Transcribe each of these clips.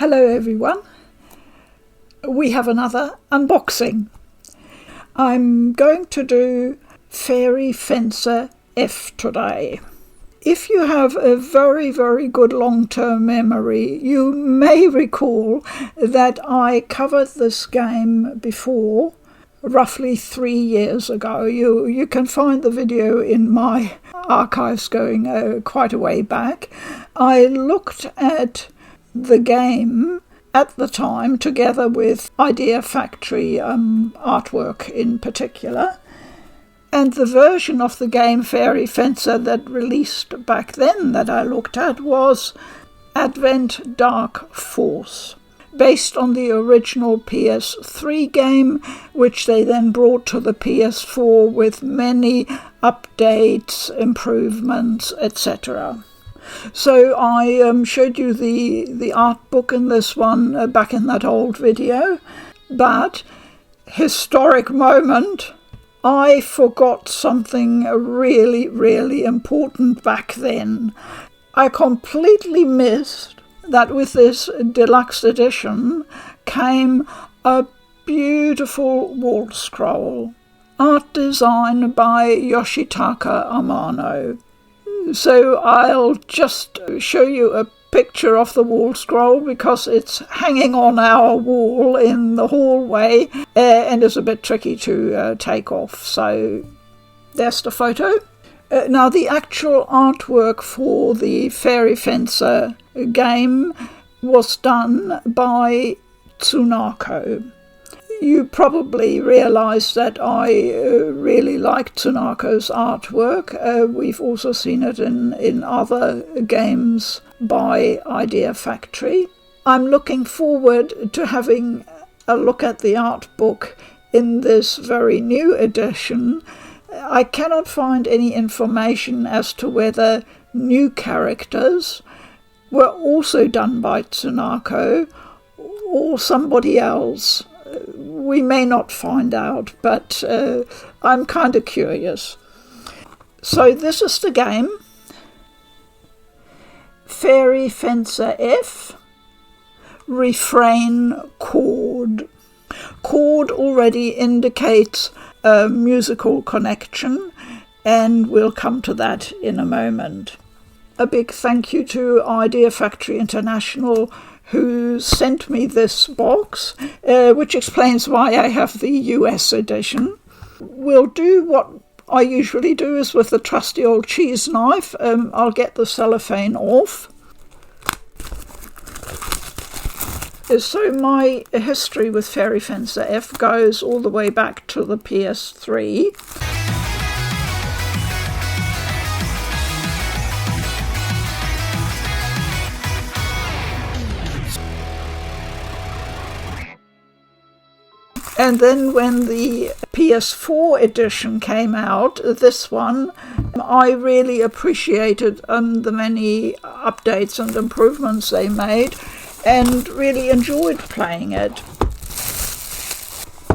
Hello everyone. We have another unboxing. I'm going to do Fairy Fencer F today. If you have a very, very good long-term memory, you may recall that I covered this game before, roughly 3 years ago. You can find the video in my archives going quite a way back. I looked at the game at the time together with Idea Factory artwork in particular. And the version of the game Fairy Fencer that released back then that I looked at was Advent Dark Force, based on the original PS3 game, which they then brought to the PS4 with many updates, improvements, etc. So I showed you the art book in this one back in that old video, but historic moment, I forgot something really, really important back then. I completely missed that with this deluxe edition came a beautiful wall scroll, art design by Yoshitaka Amano. So I'll just show you a picture of the wall scroll because it's hanging on our wall in the hallway and is a bit tricky to take off. So there's the photo. Now the actual artwork for the Fairy Fencer game was done by Tsunako. You probably realise that I really like Tsunako's artwork. We've also seen it in other games by Idea Factory. I'm looking forward to having a look at the art book in this very new edition. I cannot find any information as to whether new characters were also done by Tsunako or somebody else. We may not find out, but I'm kind of curious. So this is the game. Fairy Fencer F, Refrain, Chord. Chord already indicates a musical connection, and we'll come to that in a moment. A big thank you to Idea Factory International, who sent me this box, which explains why I have the US edition. We'll do what I usually do is with the trusty old cheese knife. I'll get the cellophane off. So my history with Fairy Fencer F goes all the way back to the PS3. And then when the PS4 edition came out, this one, I really appreciated the many updates and improvements they made and really enjoyed playing it.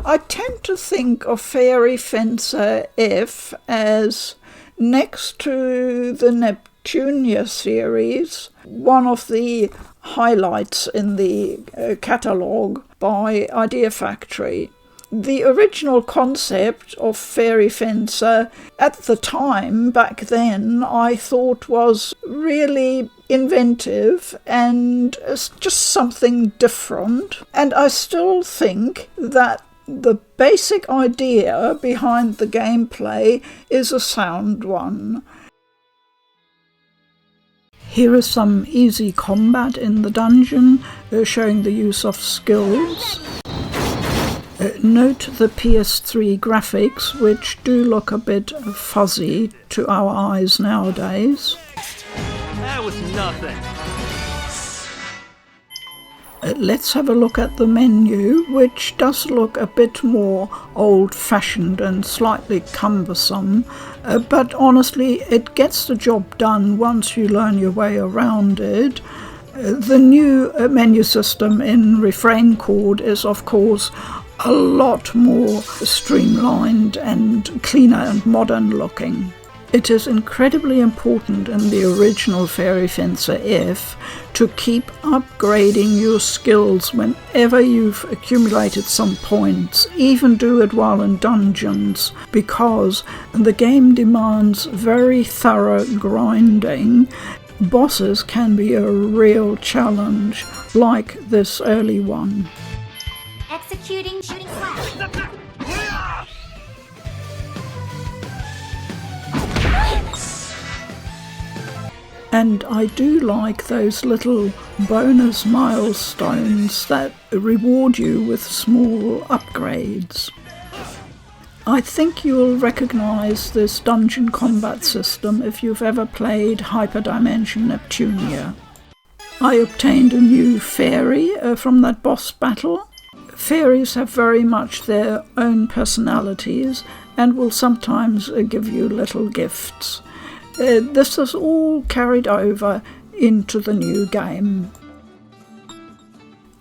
I tend to think of Fairy Fencer F as, next to the Neptunia series, one of the highlights in the catalogue by Idea Factory. The original concept of Fairy Fencer at the time, back then, I thought was really inventive and just something different. And I still think that the basic idea behind the gameplay is a sound one. Here is some easy combat in the dungeon, showing the use of skills. Note the PS3 graphics, which do look a bit fuzzy to our eyes nowadays. That was nothing. Let's have a look at the menu, which does look a bit more old-fashioned and slightly cumbersome, but honestly it gets the job done once you learn your way around it. The new menu system in Refrain Chord is of course a lot more streamlined and cleaner and modern looking. It is incredibly important in the original Fairy Fencer F to keep upgrading your skills whenever you've accumulated some points, even do it while in dungeons, because the game demands very thorough grinding. Bosses can be a real challenge, like this early one. Executing shooting flash. And I do like those little bonus milestones that reward you with small upgrades. I think you'll recognise this dungeon combat system if you've ever played Hyperdimension Neptunia. I obtained a new fairy from that boss battle. Fairies have very much their own personalities and will sometimes give you little gifts. This is all carried over into the new game.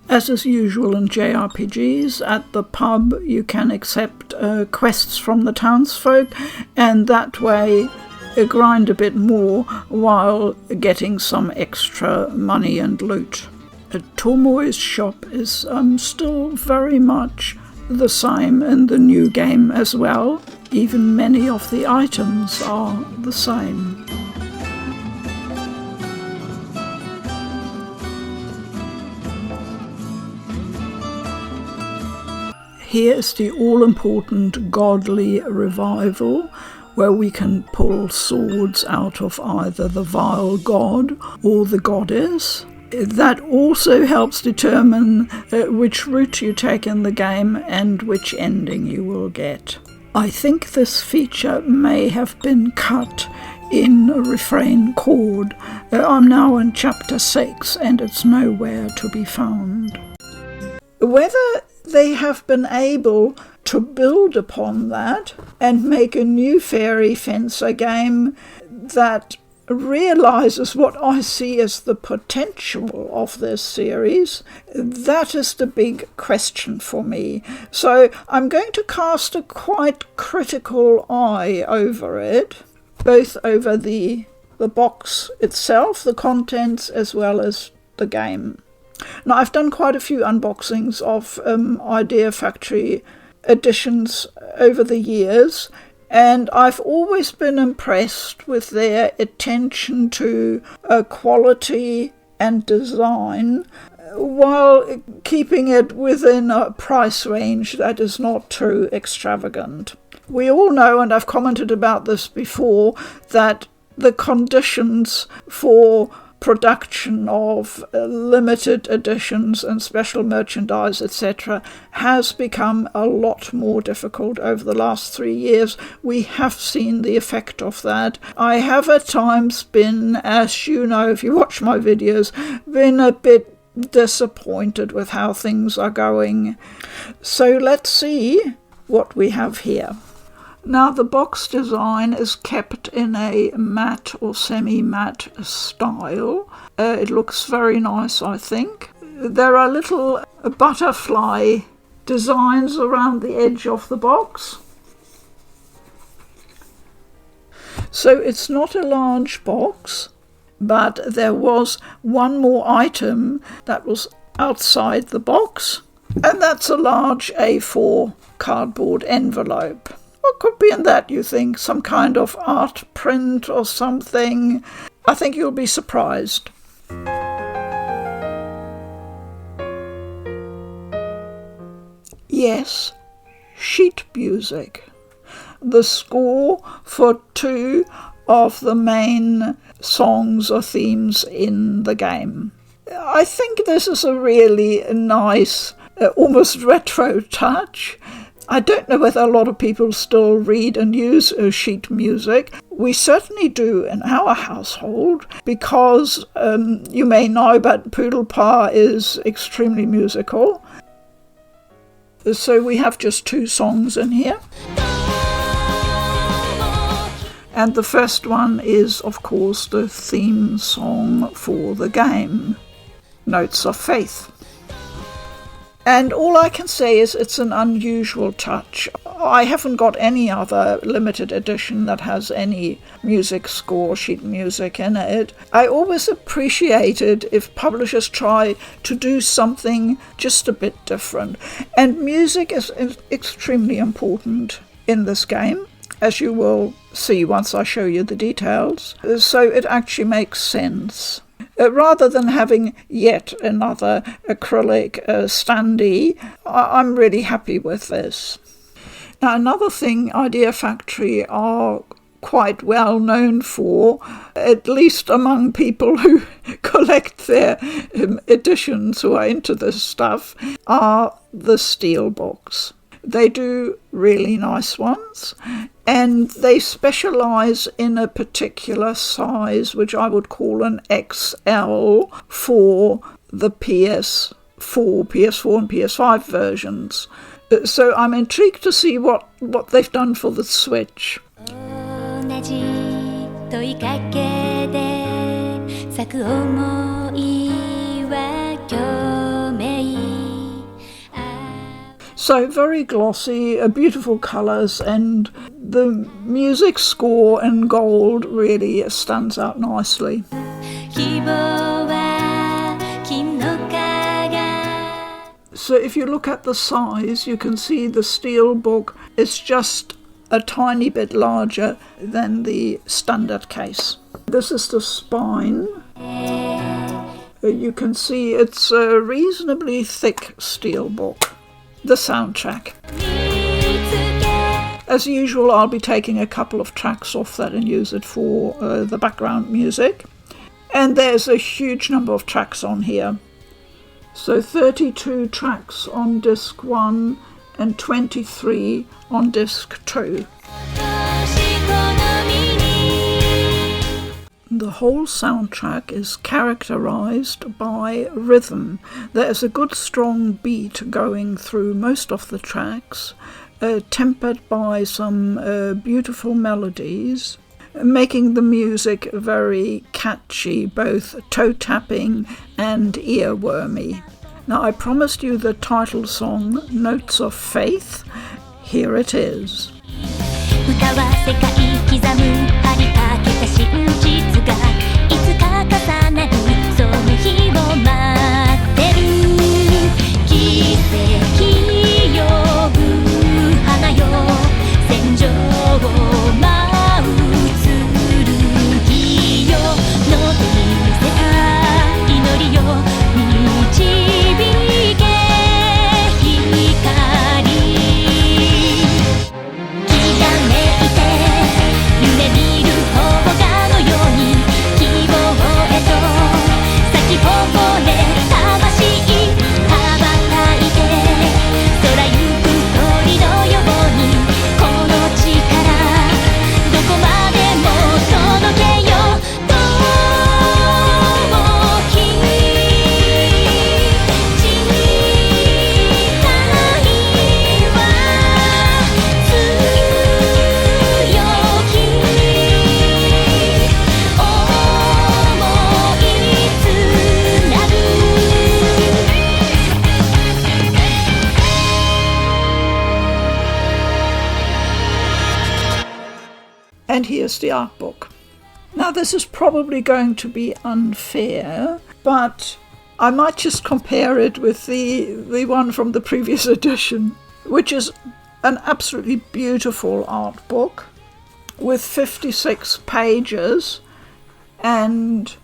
As is usual in JRPGs, at the pub you can accept quests from the townsfolk and that way grind a bit more while getting some extra money and loot. Tomoe's shop is still very much the same in the new game as well. Even many of the items are the same. Here is the all-important godly revival, where we can pull swords out of either the vile god or the goddess. That also helps determine which route you take in the game and which ending you will get. I think this feature may have been cut in Refrain Chord. I'm now in chapter 6 and it's nowhere to be found. Whether they have been able to build upon that and make a new Fairy Fencer game that realises what I see as the potential of this series, that is the big question for me. So I'm going to cast a quite critical eye over it, both over the box itself, the contents, as well as the game. Now, I've done quite a few unboxings of Idea Factory editions over the years, and I've always been impressed with their attention to quality and design while keeping it within a price range that is not too extravagant. We all know, and I've commented about this before, that the conditions for production of limited editions and special merchandise, etc., has become a lot more difficult over the last 3 years. We have seen the effect of that. I have at times been, as you know if you watch my videos, been a bit disappointed with how things are going. So let's see what we have here. Now, the box design is kept in a matte or semi-matte style. It looks very nice, I think. There are little butterfly designs around the edge of the box. So it's not a large box, but there was one more item that was outside the box, and that's a large A4 cardboard envelope. What could be in that, you think? Some kind of art print or something? I think you'll be surprised. Yes, sheet music. The score for 2 of the main songs or themes in the game. I think this is a really nice, almost retro touch. I don't know whether a lot of people still read and use sheet music. We certainly do in our household because you may know, but Poodle Pa is extremely musical. So we have just 2 songs in here. And the first one is, of course, the theme song for the game, Notes of Faith. And all I can say is it's an unusual touch. I haven't got any other limited edition that has any music score, sheet music in it. I always appreciate it if publishers try to do something just a bit different. And music is extremely important in this game, as you will see once I show you the details. So it actually makes sense. Rather than having yet another acrylic standee, I'm really happy with this. Now, another thing Idea Factory are quite well known for, at least among people who collect their editions, who are into this stuff, are the Steelbooks. They do really nice ones, and they specialise in a particular size, which I would call an XL for the PS4 and PS5 versions. So I'm intrigued to see what they've done for the Switch. So very glossy, beautiful colours, and the music score in gold really stands out nicely. So if you look at the size, you can see the Steelbook is just a tiny bit larger than the standard case. This is the spine. You can see it's a reasonably thick Steelbook. The soundtrack. As usual, I'll be taking a couple of tracks off that and use it for the background music. And there's a huge number of tracks on here. So 32 tracks on disc 1 and 23 on disc 2. The whole soundtrack is characterised by rhythm. There is a good strong beat going through most of the tracks, tempered by some beautiful melodies, making the music very catchy, both toe-tapping and earwormy. Now, I promised you the title song, Notes of Faith. Here it is. 歌は世界刻む張りかけた真実がいつか重なるその日を待ってる奇跡呼ぶ花よ戦場を舞う剣よ伸び寄せた祈りよ導け光夢見る方がのように希望へと咲き誇れ魂羽ばたいて空ゆく鳥のようにこの力どこまでも届けよ遠き誓いはAnd here's the artbook. Now this is probably going to be unfair, but I might just compare it with the one from the previous edition, which is an absolutely beautiful art book with 56 pages and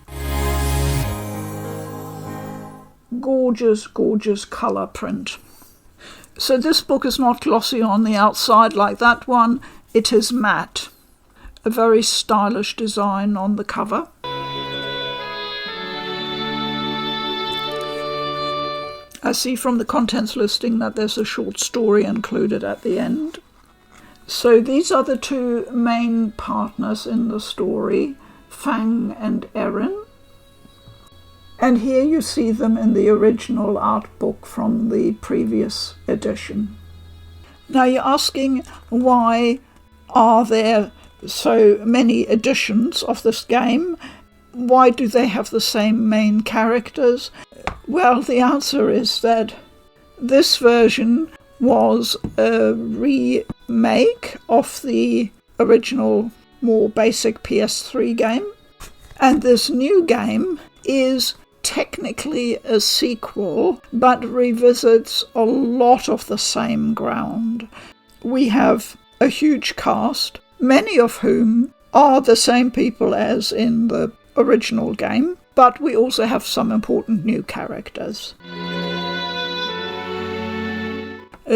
gorgeous, gorgeous colour print. So this book is not glossy on the outside like that one, it is matte. A very stylish design on the cover. I see from the contents listing that there's a short story included at the end. So these are the two main partners in the story, Fang and Erin. And here you see them in the original art book from the previous edition. Now you're asking, why are there so many editions of this game? Why do they have the same main characters? Well, the answer is that This version was a remake of the original, more basic PS3 game. And this new game is technically a sequel, but revisits a lot of the same ground. We have a huge cast, many of whom are the same people as in the original game, but we also have some important new characters.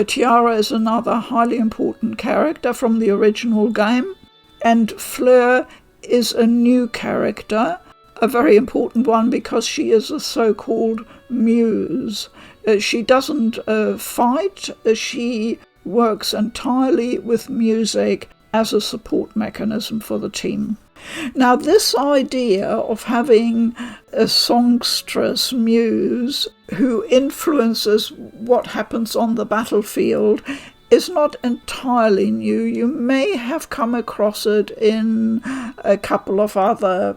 Tiara is another highly important character from the original game, and Fleur is a new character, a very important one because she is a so-called muse. She doesn't fight, she works entirely with music as a support mechanism for the team. Now, this idea of having a songstress muse who influences what happens on the battlefield is not entirely new. You may have come across it in a couple of other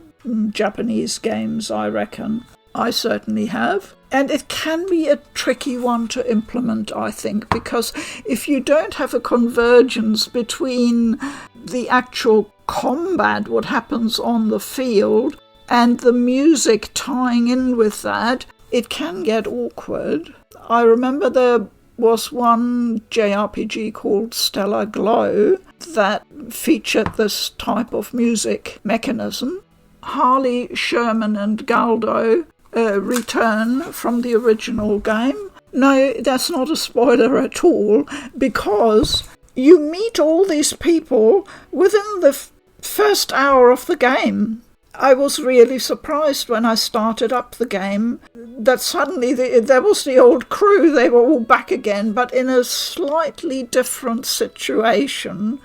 Japanese games, I reckon. I certainly have. And it can be a tricky one to implement, I think, because if you don't have a convergence between the actual combat, what happens on the field, and the music tying in with that, it can get awkward. I remember there was one JRPG called Stellar Glow that featured this type of music mechanism. Harley, Sherman and Galdo return from the original game. No, that's not a spoiler at all, because you meet all these people within the first hour of the game. I was really surprised when I started up the game that suddenly there was the old crew. They were all back again, but in a slightly different situation.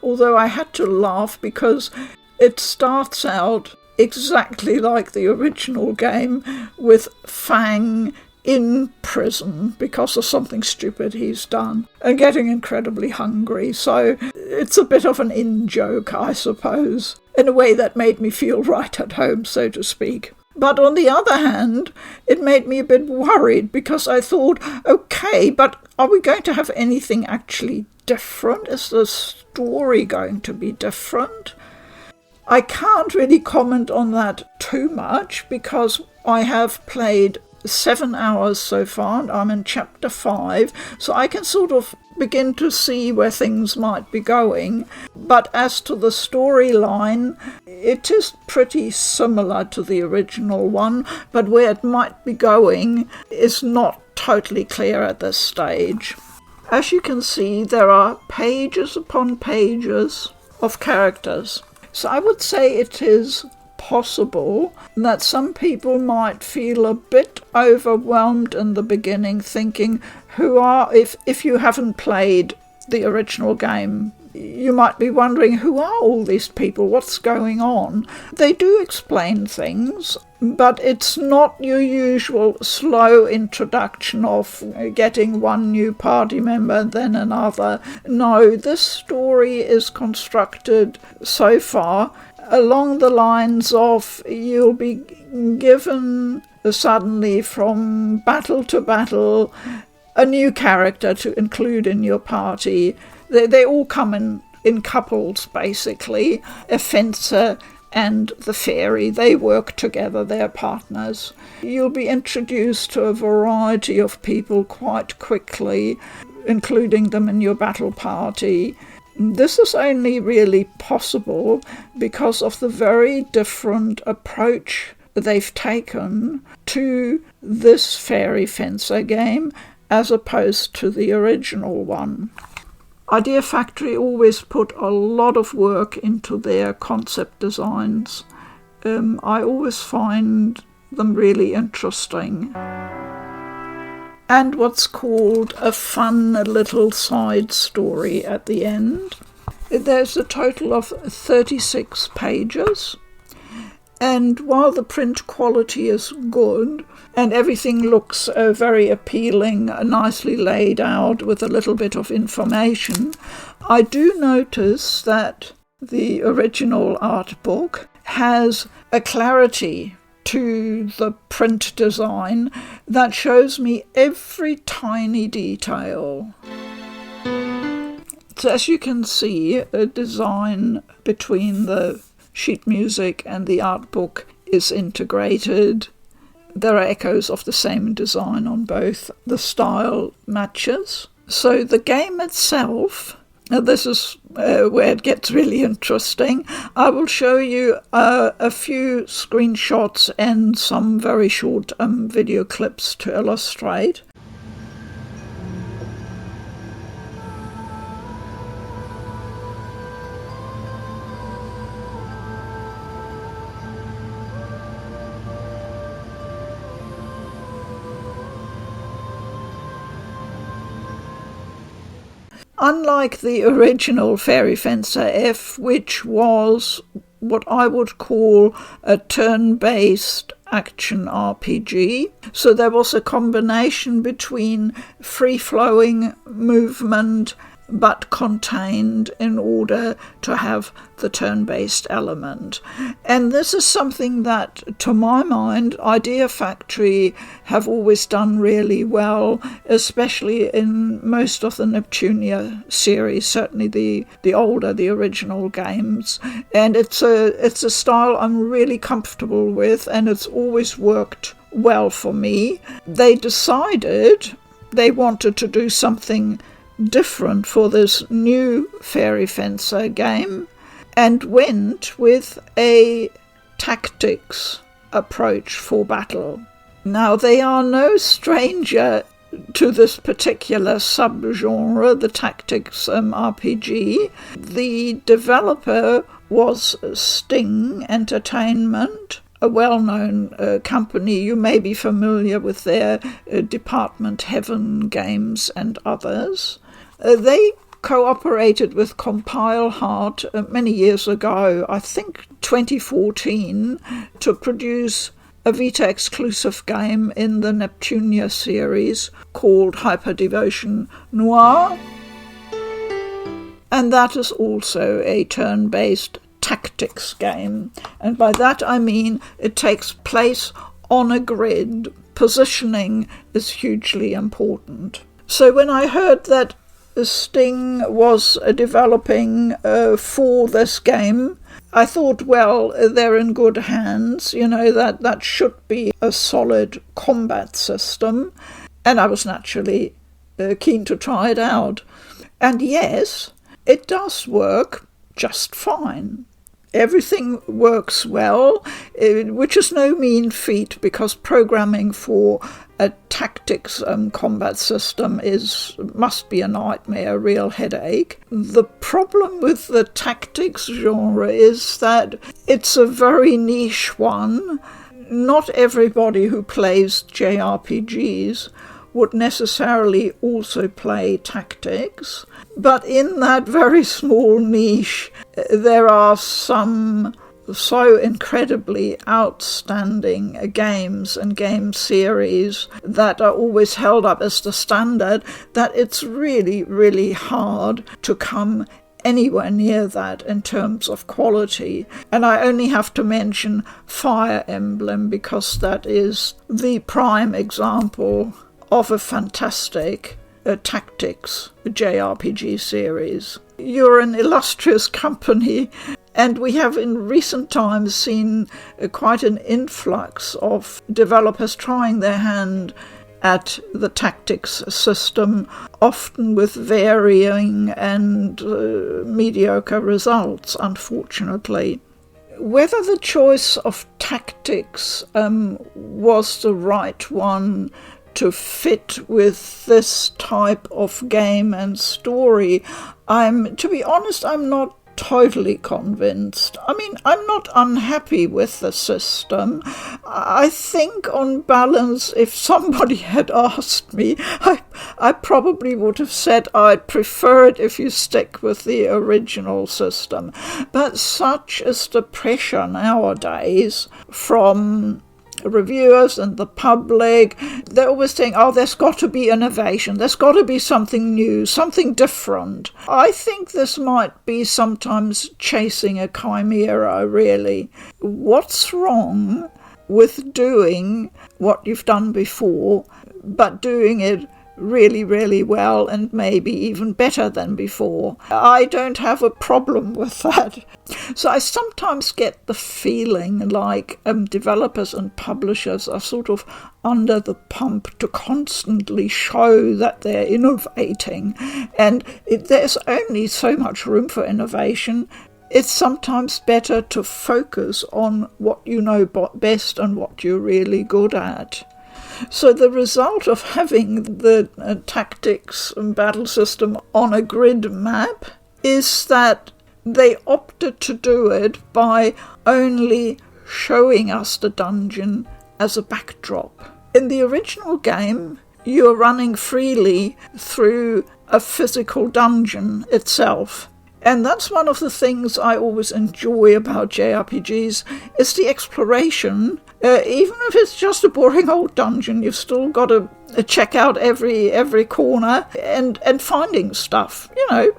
Although I had to laugh because it starts out exactly like the original game, with Fang in prison because of something stupid he's done and getting incredibly hungry. So it's a bit of an in-joke, I suppose, in a way that made me feel right at home, so to speak. But on the other hand, it made me a bit worried because I thought, okay, but are we going to have anything actually different? Is the story going to be different? I can't really comment on that too much because I have played 7 hours so far and I'm in chapter 5, so I can sort of begin to see where things might be going. But as to the storyline, it is pretty similar to the original one, but where it might be going is not totally clear at this stage. As you can see, there are pages upon pages of characters. So I would say it is possible that some people might feel a bit overwhelmed in the beginning, thinking, if you haven't played the original game, you might be wondering, who are all these people? What's going on? They do explain things, but it's not your usual slow introduction of getting one new party member and then another. No, this story is constructed so far along the lines of you'll be given suddenly from battle to battle a new character to include in your party. They all come in couples, basically. A fencer and the fairy, they work together, they're partners. You'll be introduced to a variety of people quite quickly, including them in your battle party. This is only really possible because of the very different approach they've taken to this fairy fencer game as opposed to the original one. Idea Factory always put a lot of work into their concept designs. I always find them really interesting. And what's called a fun little side story at the end. There's a total of 36 pages. And while the print quality is good and everything looks very appealing, nicely laid out with a little bit of information, I do notice that the original art book has a clarity to the print design that shows me every tiny detail. So as you can see, a design between the sheet music and the Artbook is integrated. There are echoes of the same design on both. The style matches. So the game itself, this is where it gets really interesting. I will show you a few screenshots and some very short video clips to illustrate. Unlike the original Fairy Fencer F, which was what I would call a turn-based action RPG, so there was a combination between free-flowing movement but contained in order to have the turn-based element. And this is something that, to my mind, Idea Factory have always done really well, especially in most of the Neptunia series, certainly the older, the original games. And it's a style I'm really comfortable with, and it's always worked well for me. They decided they wanted to do something different for this new Fairy Fencer game and went with a tactics approach for battle. Now, they are no stranger to this particular subgenre, the tactics RPG. The developer was Sting Entertainment, a well-known company. You may be familiar with their Department Heaven games and others. They cooperated with Compile Heart many years ago, I think 2014, to produce a Vita exclusive game in the Neptunia series called Hyper Devotion Noir. And that is also a turn-based tactics game. And by that I mean it takes place on a grid. Positioning is hugely important. So when I heard that Sting was developing for this game, I thought, well, they're in good hands, that should be a solid combat system, and I was naturally keen to try it out. And yes, it does work just fine. Everything works well, which is no mean feat, because programming for a tactics combat system must be a nightmare, a real headache. The problem with the tactics genre is that it's a very niche one. Not everybody who plays JRPGs would necessarily also play tactics, but in that very small niche there are some so incredibly outstanding games and game series that are always held up as the standard that it's really, really hard to come anywhere near that in terms of quality. And I only have to mention Fire Emblem because that is the prime example of a fantastic tactics JRPG series. You're an illustrious company, and we have in recent times seen quite an influx of developers trying their hand at the tactics system, often with varying and mediocre results, unfortunately. Whether the choice of tactics was the right one to fit with this type of game and story, to be honest, I'm not totally convinced. I mean, I'm not unhappy with the system. I think on balance, if somebody had asked me, I probably would have said I'd prefer it if you stick with the original system. But such is the pressure nowadays from reviewers and the public. They're always saying, there's got to be innovation, there's got to be something new, something different. I think this might be sometimes chasing a chimera, really. What's wrong with doing what you've done before, but doing it really, really well and maybe even better than before. I don't have a problem with that. So I sometimes get the feeling like developers and publishers are sort of under the pump to constantly show that they're innovating, and there's only so much room for innovation. It's sometimes better to focus on what you know best and what you're really good at. So the result of having the tactics and battle system on a grid map is that they opted to do it by only showing us the dungeon as a backdrop. In the original game, you're running freely through a physical dungeon itself. And that's one of the things I always enjoy about JRPGs, is the exploration. Even if it's just a boring old dungeon, you've still got to check out every corner and finding stuff. You know,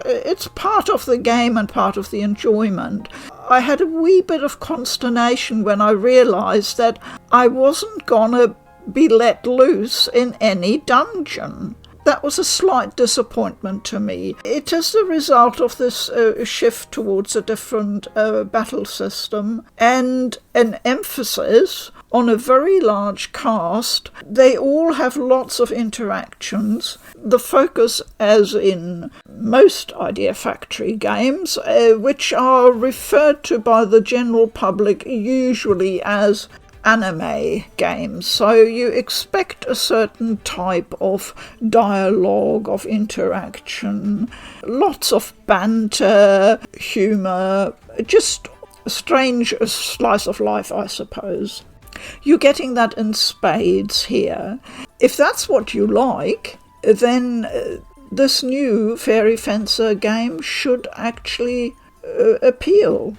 it's part of the game and part of the enjoyment. I had a wee bit of consternation when I realised that I wasn't gonna be let loose in any dungeon. That was a slight disappointment to me. It is the result of this shift towards a different battle system and an emphasis on a very large cast. They all have lots of interactions. The focus, as in most Idea Factory games, which are referred to by the general public usually as anime games. So you expect a certain type of dialogue, of interaction, lots of banter, humour, just a strange slice of life, I suppose. You're getting that in spades here. If that's what you like, then this new Fairy Fencer game should actually appeal.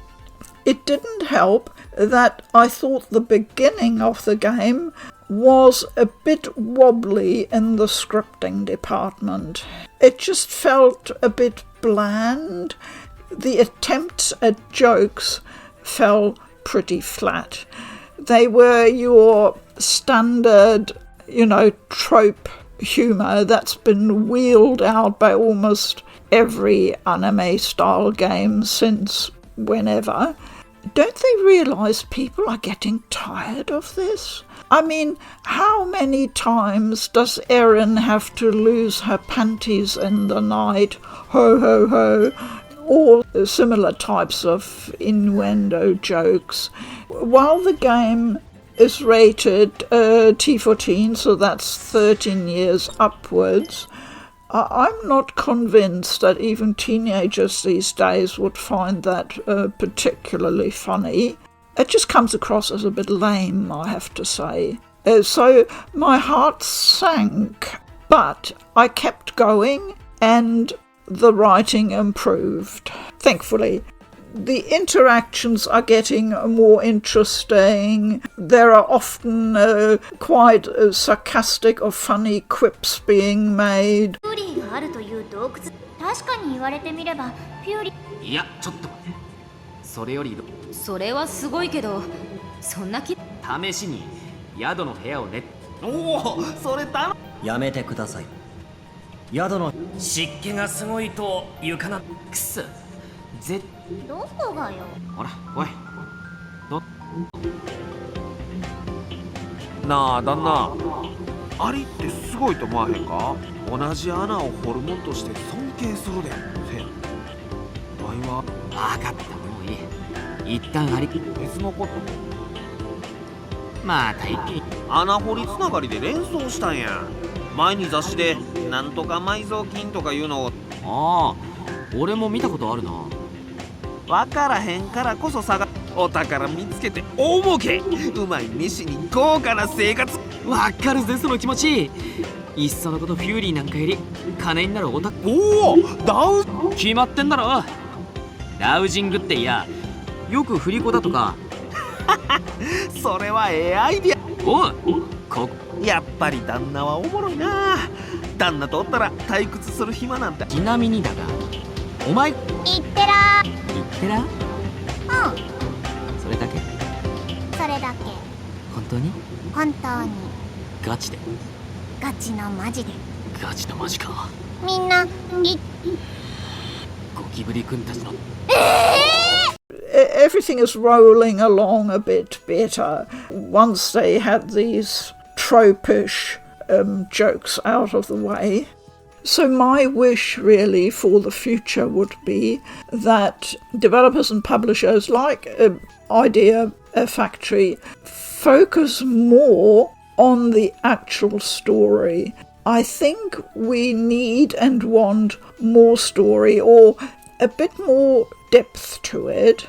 It didn't help that I thought the beginning of the game was a bit wobbly in the scripting department. It just felt a bit bland. The attempts at jokes fell pretty flat. They were your standard, trope humour that's been wheeled out by almost every anime-style game since whenever. Don't they realise people are getting tired of this? I mean, how many times does Erin have to lose her panties in the night? Ho, ho, ho. Or similar types of innuendo jokes. While the game is rated T14, so that's 13 years upwards, I'm not convinced that even teenagers these days would find that particularly funny. It just comes across as a bit lame, I have to say. So my heart sank, but I kept going and the writing improved, thankfully. The interactions are getting more interesting. There are often quite sarcastic or funny quips being made. 確かに言われてみればフューリーいやちょっと待ってそれよりそれはすごいけどそんな試しに宿の部屋をねおおそれだやめてください宿の湿気がすごいと床なくすどこがよほらおいなあ旦那アリってすごいと思わへんか同じ穴を掘るもんとして尊敬するでせやお前は分かったもういい一旦アリ別のことまた一気に穴掘りつながりで連想したんや前に雑誌でなんとか埋蔵金とかいうのをああ俺も見たことあるな分からへんからこそお宝見つけて大儲けうまい飯に豪華な生活わかるぜその気持ちいっそのことフューリーなんかより金になるおたおおダウ決まってんだろダウジングっていやよく振り子だとかそれはええアイディアおうやっぱり旦那はおもろいな旦那とおったら退屈する暇なんだちなみにだがお前いってらうんそれだけそれだけ本当に？本当に。ガチで？ガチのマジで。ガチのマジか。みんな、ゴキブリ君たちの。Everything is rolling along a bit better once they had these tropish jokes out of the way. So my wish really for the future would be that developers and publishers like Idea Factory focus more on the actual story. I think we need and want more story or a bit more depth to it.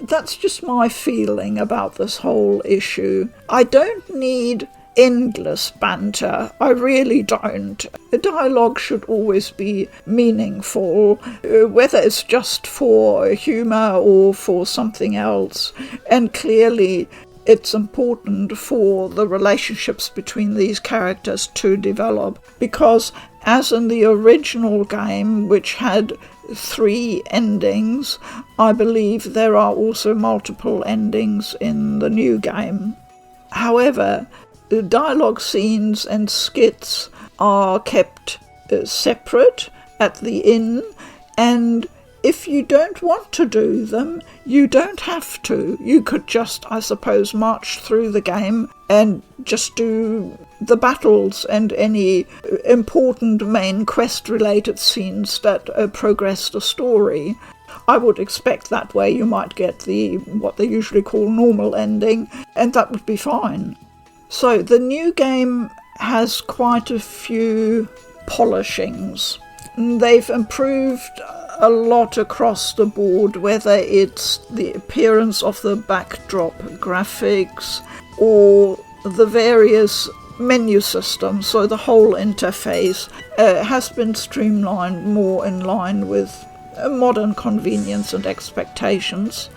That's just my feeling about this whole issue. I don't need endless banter. I really don't. The dialogue should always be meaningful, whether it's just for humour or for something else. And clearly it's important for the relationships between these characters to develop, because as in the original game, which had 3 endings, I believe there are also multiple endings in the new game. However, the dialogue scenes and skits are kept separate at the inn, and if you don't want to do them, you don't have to. You could just, I suppose, march through the game and just do the battles and any important main quest-related scenes that progress the story. I would expect that way you might get the what they usually call normal ending, and that would be fine. So the new game has quite a few polishings. They've improved a lot across the board, whether it's the appearance of the backdrop graphics or the various menu systems. So the whole interface has been streamlined more in line with modern convenience and expectations.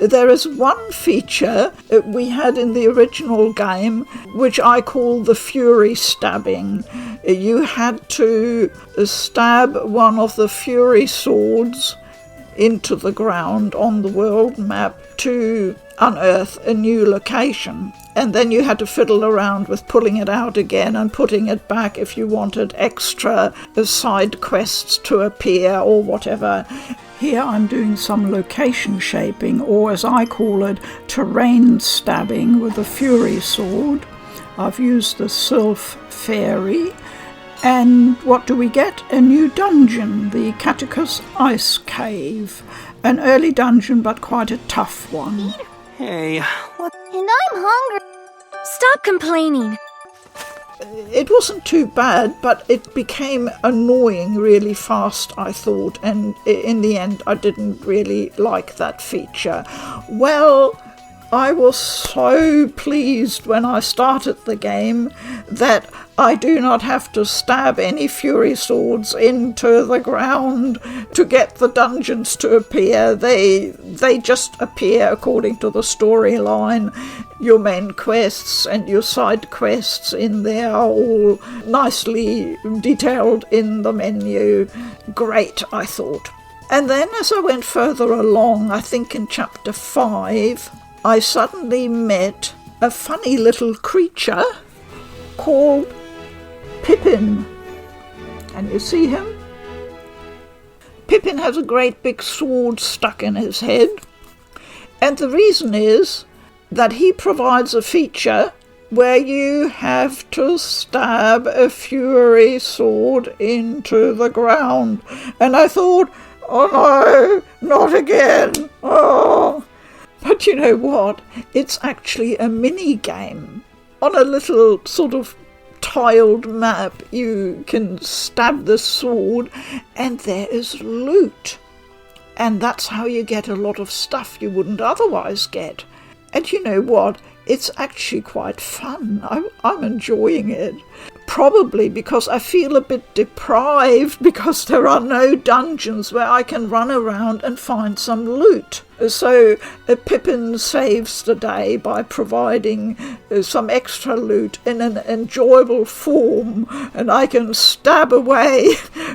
There is one feature that we had in the original game, which I call the Fury stabbing. You had to stab one of the Fury swords into the ground on the world map to unearth a new location. And then you had to fiddle around with pulling it out again and putting it back if you wanted extra side quests to appear or whatever. Here I'm doing some location shaping, or as I call it, terrain stabbing with the Fury sword. I've used the Sylph Fairy, and what do we get? A new dungeon, the Catechus Ice Cave. An early dungeon, but quite a tough one. Hey, what? And I'm hungry. Stop complaining. It wasn't too bad, but it became annoying really fast, I thought, and in the end I didn't really like that feature. Well, I was so pleased when I started the game that I do not have to stab any Fury swords into the ground to get the dungeons to appear. They just appear according to the storyline. Your main quests and your side quests in there are all nicely detailed in the menu. Great, I thought. And then as I went further along, I think in chapter 5, I suddenly met a funny little creature called Pippin. Can you see him? Pippin has a great big sword stuck in his head, and the reason is that he provides a feature where you have to stab a Fury sword into the ground. And I thought, oh no, not again. Oh. But you know what? It's actually a mini game. On a little sort of tiled map, you can stab the sword and there is loot. And that's how you get a lot of stuff you wouldn't otherwise get. And you know what? It's actually quite fun. I'm enjoying it. Probably because I feel a bit deprived because there are no dungeons where I can run around and find some loot. So Pippin saves the day by providing some extra loot in an enjoyable form, and I can stab away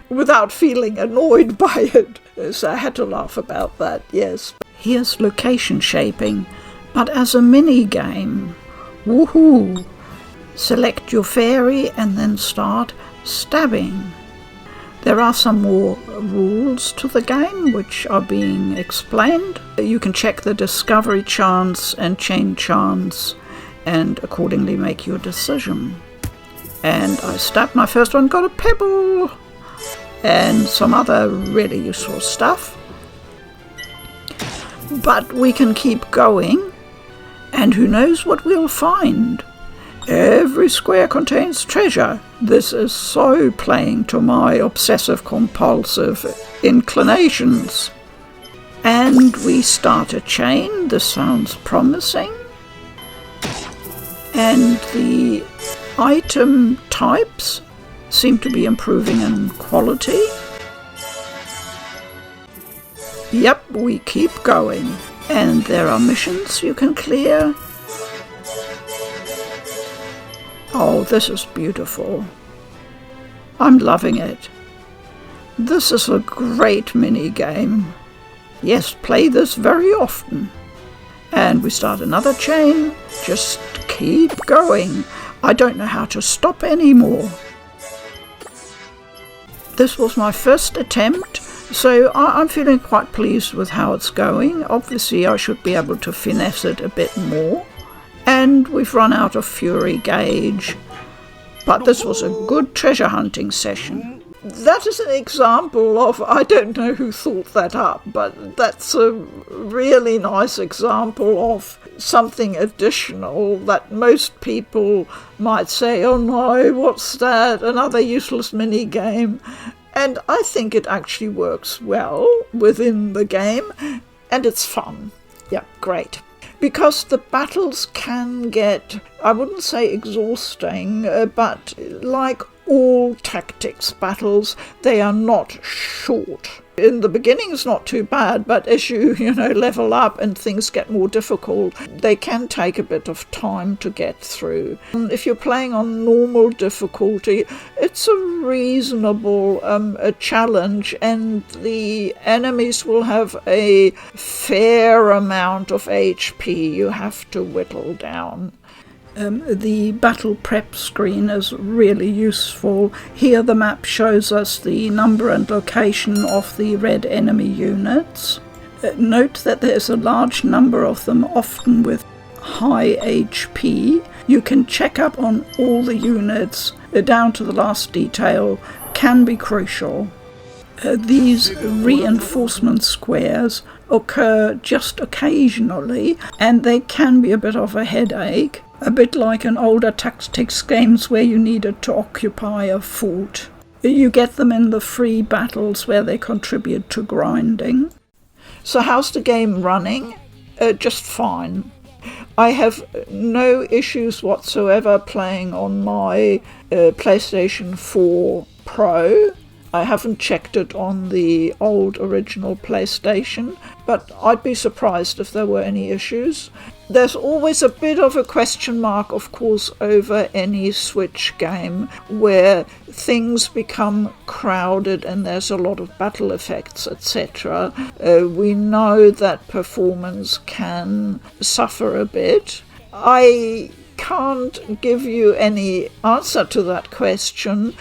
without feeling annoyed by it. So I had to laugh about that, yes. Here's location shaping, but as a mini game. Woohoo! Select your fairy and then start stabbing. There are some more rules to the game which are being explained. You can check the discovery chance and chain chance and accordingly make your decision. And I stabbed my first one, got a pebble and some other really useful stuff. But we can keep going, and who knows what we'll find. Every square contains treasure. This is so playing to my obsessive-compulsive inclinations. And we start a chain. This sounds promising. And the item types seem to be improving in quality. Yep, we keep going. And there are missions you can clear. Oh, this is beautiful. I'm loving it. This is a great mini-game. Yes, play this very often. And we start another chain. Just keep going. I don't know how to stop anymore. This was my first attempt, so I'm feeling quite pleased with how it's going. Obviously, I should be able to finesse it a bit more. And we've run out of fury gauge. But this was a good treasure hunting session. That is an example of, I don't know who thought that up, but that's a really nice example of something additional that most people might say, oh no, what's that? Another useless mini game. And I think it actually works well within the game, and it's fun. Yeah, great. Because the battles can get, I wouldn't say exhausting, but like all tactics battles, they are not short. In the beginning it's not too bad, but as you level up and things get more difficult, they can take a bit of time to get through. If you're playing on normal difficulty, it's a reasonable a challenge, and the enemies will have a fair amount of HP you have to whittle down. The battle prep screen is really useful. Here the map shows us the number and location of the red enemy units. Note that there's a large number of them, often with high HP. You can check up on all the units down to the last detail, can be crucial. These reinforcement squares occur just occasionally, and they can be a bit of a headache. A bit like in older tactics games where you needed to occupy a fort. You get them in the free battles where they contribute to grinding. So how's the game running? Just fine. I have no issues whatsoever playing on my PlayStation 4 Pro. I haven't checked it on the old original PlayStation, but I'd be surprised if there were any issues. There's always a bit of a question mark, of course, over any Switch game where things become crowded and there's a lot of battle effects, etc. We know that performance can suffer a bit. I can't give you any answer to that question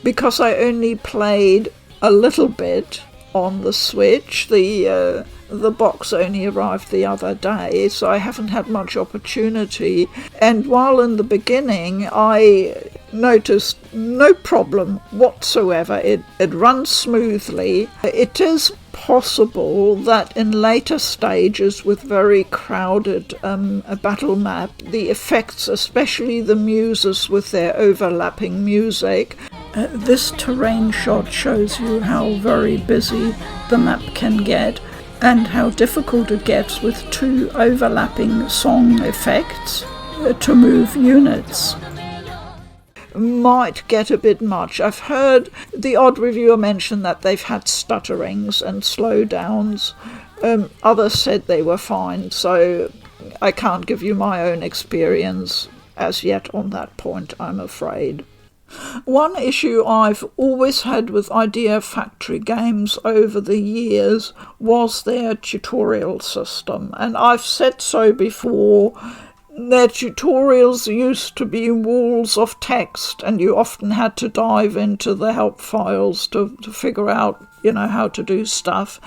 because I only played a little bit on the Switch. The box only arrived the other day, so I haven't had much opportunity. And while in the beginning I noticed no problem whatsoever, it runs smoothly. It is possible that in later stages with very crowded a battle map, the effects, especially the muses with their overlapping music, this terrain shot shows you how very busy the map can get and how difficult it gets with two overlapping song effects to move units. Might get a bit much. I've heard the odd reviewer mention that they've had stutterings and slowdowns. Others said they were fine, so I can't give you my own experience as yet on that point, I'm afraid. One issue I've always had with Idea Factory games over the years was their tutorial system, and I've said so before. Their tutorials used to be walls of text, and you often had to dive into the help files to figure out, how to do stuff.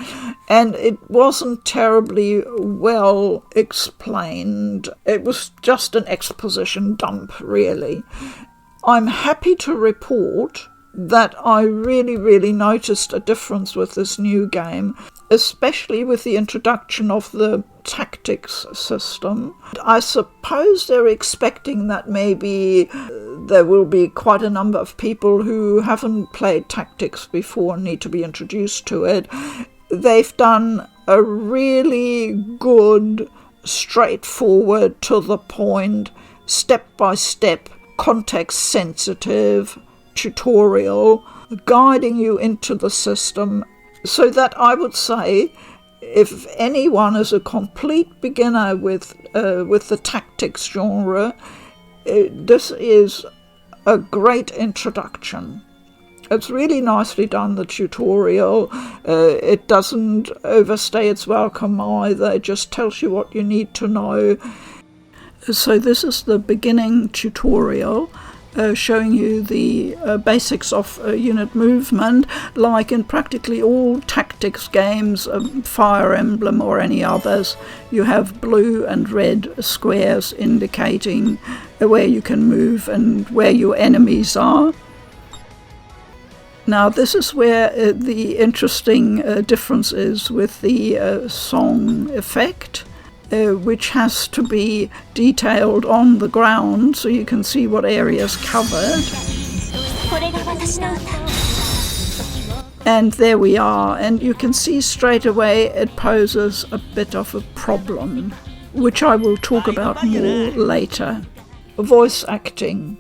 And it wasn't terribly well explained. It was just an exposition dump, really. I'm happy to report that I really, really noticed a difference with this new game, especially with the introduction of the tactics system. I suppose they're expecting that maybe there will be quite a number of people who haven't played tactics before and need to be introduced to it. They've done a really good, straightforward, to the point, step-by-step, context-sensitive tutorial guiding you into the system, so that I would say if anyone is a complete beginner with the tactics genre, this is a great introduction. It's really nicely done, the tutorial. It doesn't overstay its welcome either. It just tells you what you need to know. So this is the beginning tutorial, showing you the basics of unit movement, like in practically all tactics games, Fire Emblem or any others. You have blue and red squares indicating where you can move and where your enemies are. Now this is where the interesting difference is with the song effect, which has to be detailed on the ground so you can see what area's covered. And there we are, and you can see straight away it poses a bit of a problem, which I will talk about more later. Voice acting.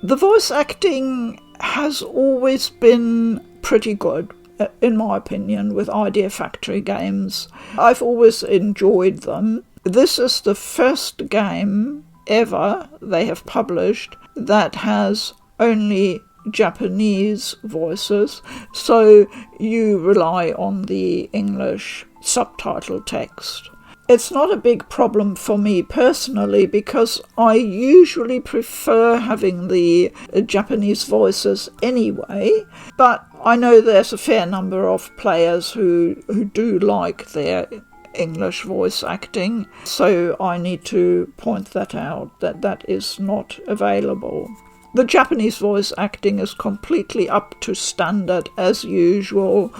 The voice acting has always been pretty good, in my opinion, with Idea Factory games. I've always enjoyed them. This is the first game ever they have published that has only Japanese voices, so you rely on the English subtitle text. It's not a big problem for me personally, because I usually prefer having the Japanese voices anyway, but I know there's a fair number of players who do like their English voice acting, so I need to point that out, that is not available. The Japanese voice acting is completely up to standard as usual.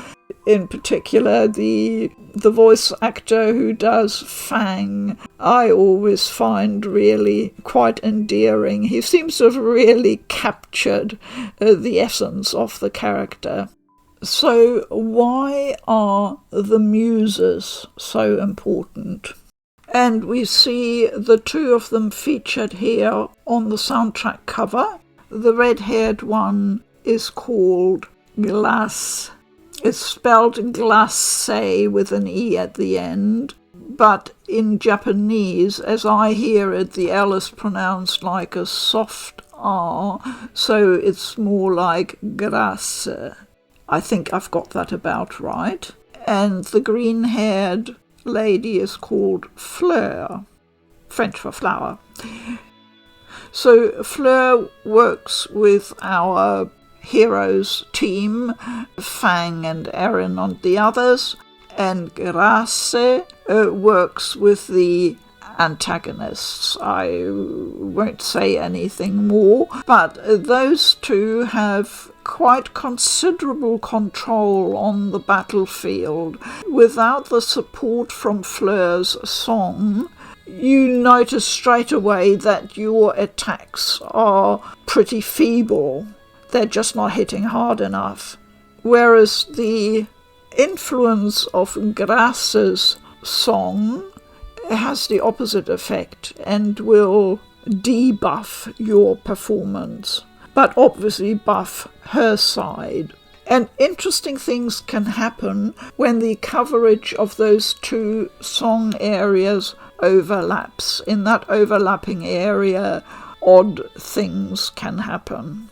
In particular, the voice actor who does Fang, I always find really quite endearing. He seems to have really captured the essence of the character. So why are the muses so important? And we see the two of them featured here on the soundtrack cover. The red-haired one is called Glace. It's spelled glace with an E at the end, but in Japanese, as I hear it, the L is pronounced like a soft R, so it's more like grace. I think I've got that about right. And the green-haired lady is called Fleur, French for flower. So Fleur works with our heroes team, Fang and Erin on the others, and Grace works with the antagonists. I won't say anything more, but those two have quite considerable control on the battlefield. Without the support from Fleur's song, you notice straight away that your attacks are pretty feeble. They're just not hitting hard enough. Whereas the influence of Grace's song has the opposite effect and will debuff your performance, but obviously buff her side. And interesting things can happen when the coverage of those two song areas overlaps. In that overlapping area, odd things can happen.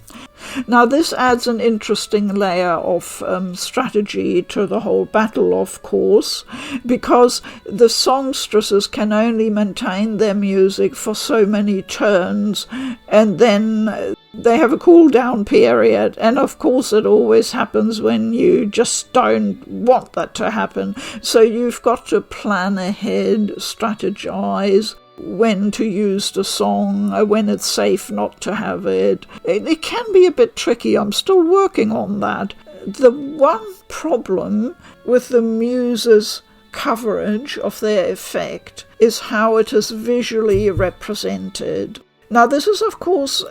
Now this adds an interesting layer of strategy to the whole battle, of course, because the songstresses can only maintain their music for so many turns, and then they have a cooldown period, and of course it always happens when you just don't want that to happen. So you've got to plan ahead, strategize when to use the song, when it's safe not to have it. It can be a bit tricky. I'm still working on that. The one problem with the muses' coverage of their effect is how it is visually represented. Now this is of course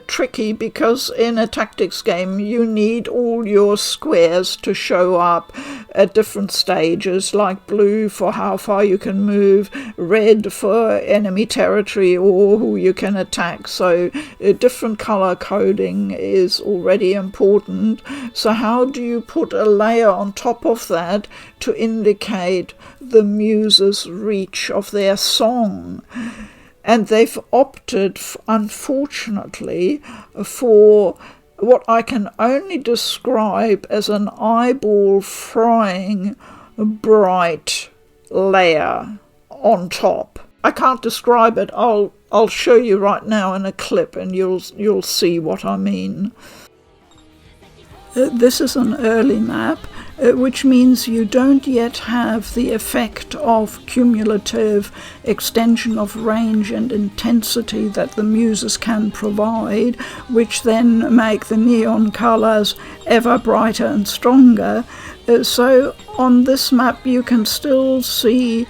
tricky, because in a tactics game you need all your squares to show up at different stages, like blue for how far you can move, red for enemy territory or who you can attack, so different colour coding is already important. So how do you put a layer on top of that to indicate the muses' reach of their song? And they've opted, unfortunately, for what I can only describe as an eyeball-frying bright layer on top. I can't describe it. I'll show you right now in a clip, and you'll see what I mean. This is an early map, which means you don't yet have the effect of cumulative extension of range and intensity that the muses can provide, which then make the neon colours ever brighter and stronger. So on this map you can still see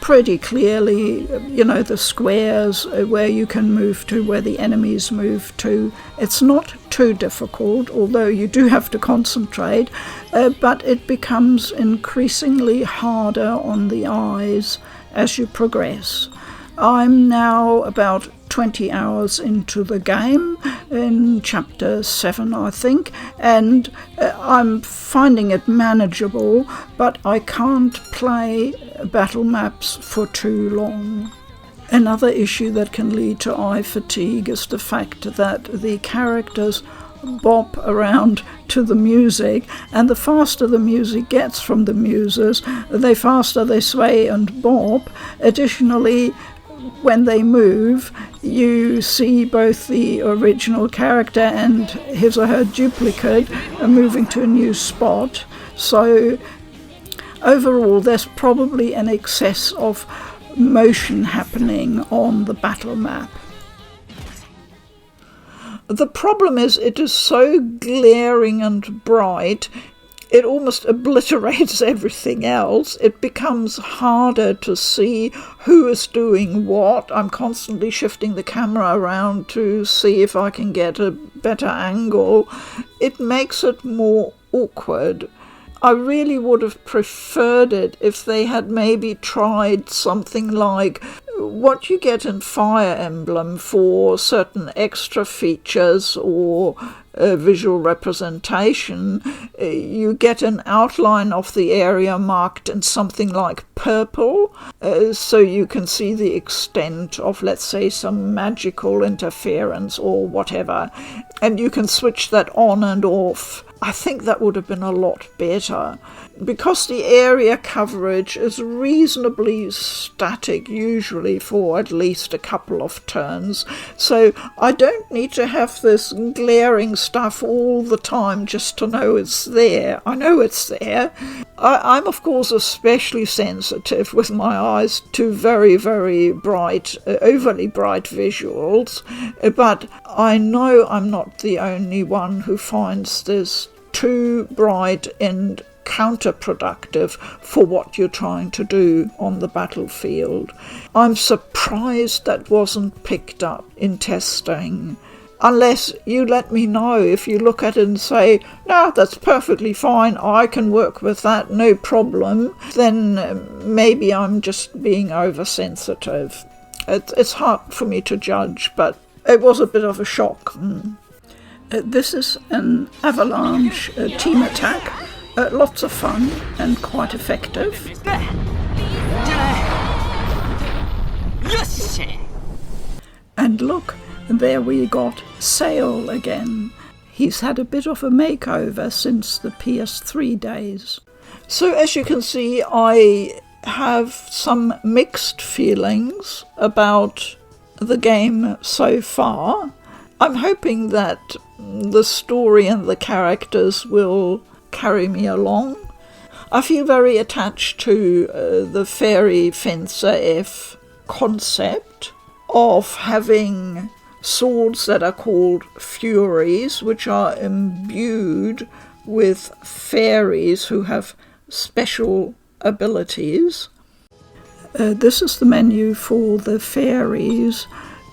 pretty clearly, the squares where you can move to, where the enemies move to. It's not too difficult, although you do have to concentrate, but it becomes increasingly harder on the eyes as you progress. I'm now about 20 hours into the game, in chapter 7 I think, and I'm finding it manageable, but I can't play battle maps for too long. Another issue that can lead to eye fatigue is the fact that the characters bop around to the music, and the faster the music gets from the muses, the faster they sway and bop. Additionally, when they move, you see both the original character and his or her duplicate moving to a new spot. So overall, there's probably an excess of motion happening on the battle map. The problem is it is so glaring and bright, it almost obliterates everything else. It becomes harder to see who is doing what. I'm constantly shifting the camera around to see if I can get a better angle. It makes it more awkward. I really would have preferred it if they had maybe tried something like what you get in Fire Emblem for certain extra features or visual representation. You get an outline of the area marked in something like purple, so you can see the extent of, let's say, some magical interference or whatever, and you can switch that on and off. I think that would have been a lot better. Because the area coverage is reasonably static, usually for at least a couple of turns, so I don't need to have this glaring stuff all the time just to know it's there. I know it's there. I'm of course especially sensitive with my eyes to very, very bright, overly bright visuals, but I know I'm not the only one who finds this too bright and counterproductive for what you're trying to do on the battlefield. I'm surprised that wasn't picked up in testing. Unless you let me know, if you look at it and say, no, that's perfectly fine, I can work with that, no problem, then maybe I'm just being oversensitive. It's hard for me to judge, but it was a bit of a shock. This is an Avalanche team attack. Lots of fun and quite effective. And look, there we got sail again. He's had a bit of a makeover since the PS3 days. So as you can see, I have some mixed feelings about the game so far. I'm hoping that the story and the characters will carry me along. I feel very attached to the Fairy Fencer F concept of having swords that are called Furies, which are imbued with fairies who have special abilities. This is the menu for the fairies,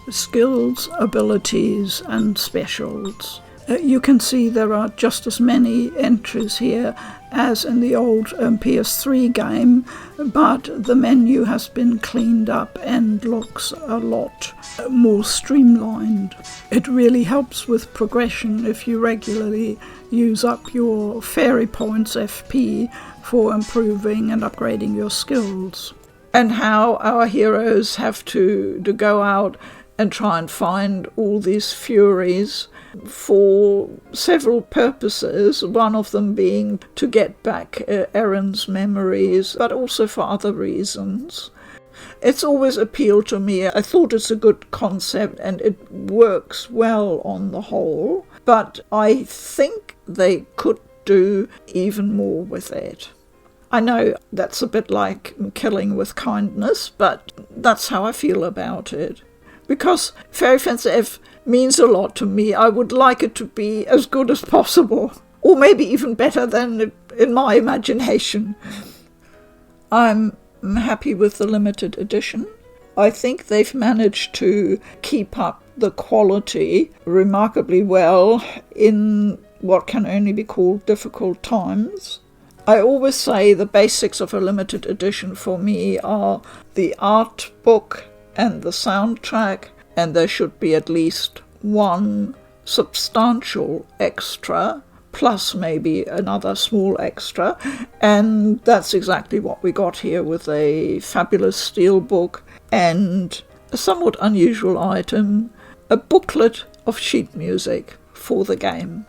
skills, abilities and specials. You can see there are just as many entries here as in the old PS3 game, but the menu has been cleaned up and looks a lot more streamlined. It really helps with progression if you regularly use up your fairy points FP for improving and upgrading your skills. And how our heroes have to go out and try and find all these furies for several purposes, one of them being to get back Erin's memories, but also for other reasons. It's always appealed to me. I thought it's a good concept and it works well on the whole, but I think they could do even more with it. I know that's a bit like killing with kindness, but that's how I feel about it. Because Fairy Fencer F means a lot to me, I would like it to be as good as possible, or maybe even better than in my imagination. I'm happy with the limited edition. I think they've managed to keep up the quality remarkably well in what can only be called difficult times. I always say the basics of a limited edition for me are the art book and the soundtrack, and there should be at least one substantial extra, plus maybe another small extra, and that's exactly what we got here with a fabulous steelbook and a somewhat unusual item, a booklet of sheet music for the game.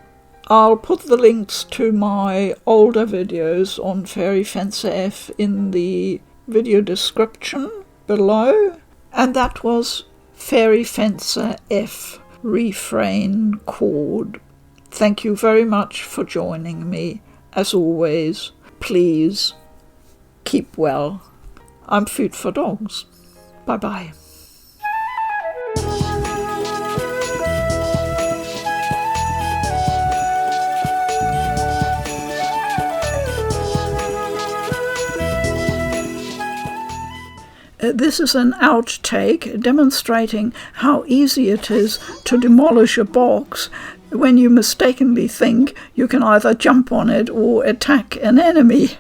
I'll put the links to my older videos on Fairy Fencer F in the video description below. And that was Fairy Fencer F, Refrain, Chord. Thank you very much for joining me. As always, please keep well. I'm Food for Dogs. Bye-bye. This is an outtake demonstrating how easy it is to demolish a box when you mistakenly think you can either jump on it or attack an enemy.